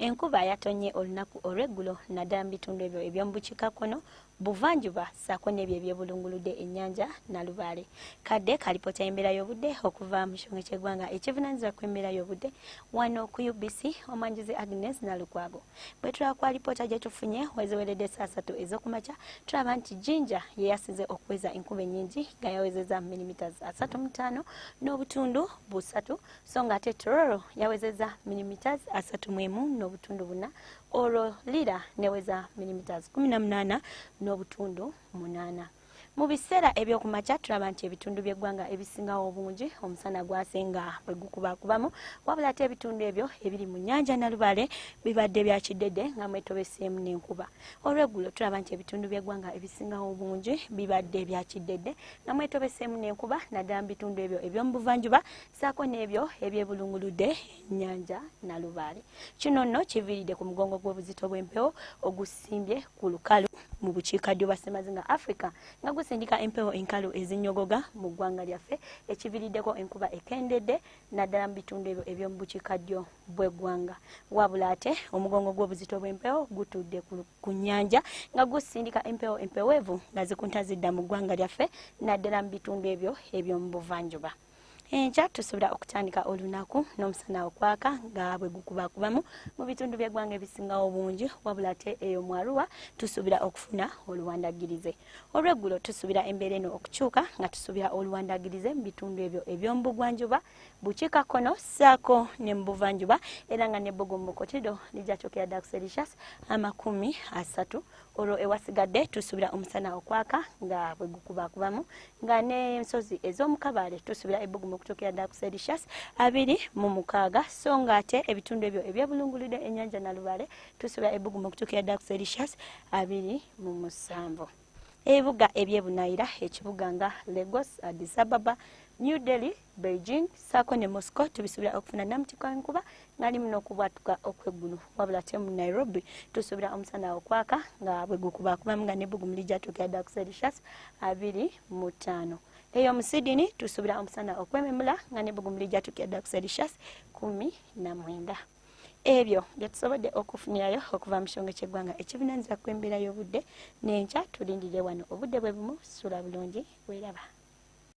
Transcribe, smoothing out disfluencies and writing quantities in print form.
Enkuba yatonye olunaku olw'eggulo naddala mu bitundu ebyo eby'omu bukiikakkono buvanjuba ssaako n'ebyo ebyebulunguludde ennyanja Nalubaale. Kadde kalipoota y'embeera y'obudde okuva mu kitongole ky'eggwanga ekivunaanyizibwa ku embeera y'obudde wano ku UBC omwanjuzi Agnes Nalukwago. Bwe tulaba ku alipoota gye tufunye weziweredde saa 3 ez'okumakya tulaba nti Jinja ye yasize okuweza enkuba ennyingi nga yawezezza milimita 35 n'obutundu 3 so nga ate Tororo yawezezza milimita 31 n'obutundu 4 olwo Lira neweza milimita 18 n'obutundu 8. Mu biseera ebyokumakya tulaba nti ebitundu by'eggwanga ebisingawo obungi omusana gwasenga bwe gukubakubamu wabula ate ebitundu ebyo ebiri mu nnyanja Nalubaale bibadde bya kiddedde nga mwetobeseemu n'enkuba. Olw'eggulo tulaba nti ebitundu by'eggwanga ebisingawo obungi bibadde bya kiddedde nga mwetobeseemu n'enkuba naddala mu bitundu ebyo eby'omu buvanjuba ssaako n'ebyo ebyebulunguludde ennyanja Nalubaale. Kino nno kiviiridde ku mugongo gw'obuzito bw'empewo ogusimbye ku lukalu mu bukiikaddyo bwa Ssemazinga Africa nga gusindika empewo enkalu ezinnyogoga mu ggwanga lyaffe ekiviiriddeko enkuba ekendedde naddala mu bitundu ebyo eby'omu bukiikaddyo bw'eggwanga. Wabula ate omugongo gw'obuzito bw'empewo gutudde ku nnyanja nga gusindika empewo empeweevu nga zikunta zidda mu ggwanga lyaffe naddala mu bitundu ebyo eby'omu buvanjuba. Enkya tusobola okutandika olunaku n'omusana okwaka nga bwe gukubakubamu mu bitundu by'eggwanga ebisingawo obungi wabula ate eyo mu Arua tusuubira okufuna oluwandagirize. Olw'eggulo tusuubira embeera eno okukyuka nga tusuubira oluwandagirize mu bitundu ebyo eby'omu bugwanjuba bukiikakkono ssaako ne mu buvanjuba era nga n'ebbugu mu Bukotido lijja kyokera ddala ku Celsius 30. Olwo ewasigadde tusuubira omusana okwaka nga bwe gukubakubamu nga n'ensozi ez'omu Kabaale tusuubira ebbugu mu kukyokera ddala ku Celsius 26 so nga ate ebitundu ebyo ebyebulunguludde ennyanja Nalubaale tusuubira ebbugu mu kukyokera ddala ku Celsius 27. Ebibuga ebyebunayira ekibuga nga Lagos, Addis Ababa, New Delhi, Beijing, ssaako ne Moscow tubisuubira okufuna namutika w'enkuba nga limu n'okubwatuka okw'eggulu wabula ate mu Nairobi tusuubira omusana okwaka nga bwe gukubakubamu nga n'ebbugu lijja kyokera ddala ku Celsius 25. Eyo mu Sydney tusuubira omusana okwememula nga n'ebbugu lijja kyokera ddala ku Celsius 19. Ebyo bye tusobodde okufunirayo okuva mu kitongole ky'eggwanga ekivunaanyizibwa ku embeera y'obudde n'enkya tulindire wano obudde bwe bumu sula bulungi weeraba.